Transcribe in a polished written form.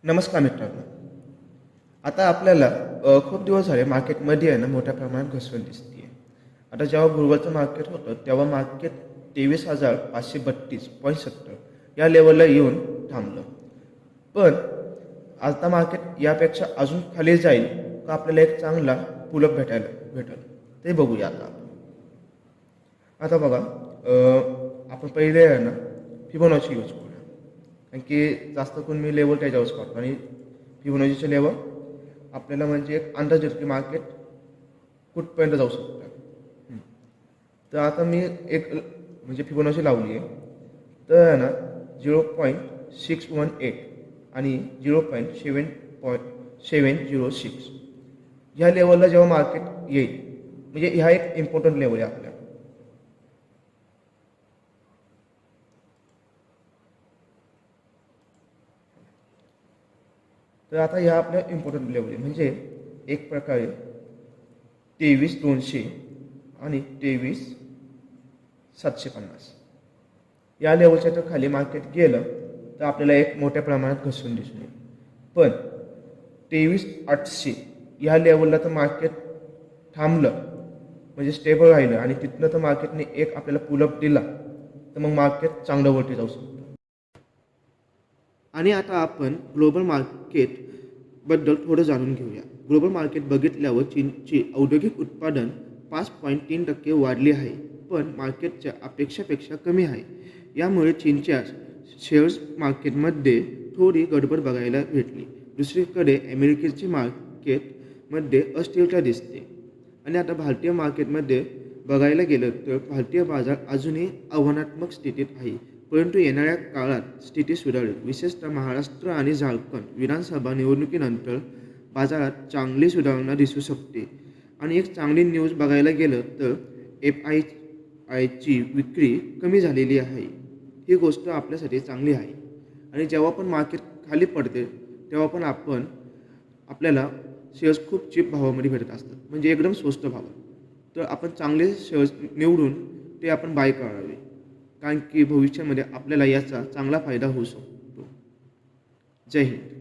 नमस्कार मित्रांनो. आता आपल्याला खूप दिवस झाले मार्केटमध्ये आहे ना मोठ्या प्रमाणात घसरण दिसते. आता जेव्हा गुरुवारचं मार्केट होतं तेव्हा मार्केट 23,532.70 या लेवलला येऊन थांबलं. पण आता मार्केट यापेक्षा अजून खाली जाईल का आपल्याला एक चांगला पुलअप भेटेल ते बघूया आता बघा, आपण पहिले आहे ना फिबोनाची यूज करूया, कारण की जास्त करून मी लेवल त्याच्यावरच करतो आणि फिबोनाचीचे लेवल आपल्याला म्हणजे एक अंदाज येतो की मार्केट कुठपर्यंत जाऊ शकतं. तर आता मी एक म्हणजे फिबोनाची लावली आहे, तर आहे ना 0.618 आणि 0.706 ह्या लेवलला जेव्हा मार्केट येईल, म्हणजे ह्या एक इम्पॉर्टंट लेवल आहे आपल्या. तर आता ह्या आपल्या इम्पॉर्टंट लेवल आहे, म्हणजे एक प्रकारे 23,200 आणि 23,750 या लेवलच्या तर खाली मार्केट गेलं तर आपल्याला एक मोठ्या प्रमाणात घसरून दिसून येईल. पण 23,800 ह्या लेवलला तर मार्केट थांबलं, म्हणजे स्टेबल राहिलं आणि तिथनं तर मार्केटने एक आपल्याला पुलअप दिला तर मग मार्केट चांगलं वरती जाऊ शकतं. आणि आता आपण ग्लोबल मार्केटबद्दल थोडं जाणून घेऊया. ग्लोबल मार्केट बघितल्यावर चीनची औद्योगिक उत्पादन 5.3% वाढली आहे, पण मार्केटच्या अपेक्षेपेक्षा कमी आहे. यामुळे चीनच्या शेअर्स मार्केटमध्ये थोडी गडबड बघायला भेटली. दुसरीकडे अमेरिकेची मार्केटमध्ये अस्थिरता दिसते. आणि आता भारतीय मार्केटमध्ये बघायला गेलं तर भारतीय बाजार अजूनही आव्हानात्मक स्थितीत आहे, परंतु येणाऱ्या काळात स्थिती सुधारेल. विशेषतः महाराष्ट्र आणि झारखंड विधानसभा निवडणुकीनंतर बाजारात चांगली सुधारणा दिसू शकते. आणि एक चांगली न्यूज बघायला गेलं तर FIIची विक्री कमी झालेली आहे. ही गोष्ट आपल्यासाठी चांगली आहे. आणि जेव्हा पण मार्केट खाली पडते तेव्हा पण आपल्याला शेअर्स खूप चीप भावामध्ये भेटत असतात, म्हणजे एकदम स्वस्त भावात. तर आपण चांगले शेअर्स निवडून ते आपण बाय करावे, कारण की भविष्यामध्ये आपल्याला याचा चांगला फायदा होऊ शकतो. जय हिंद.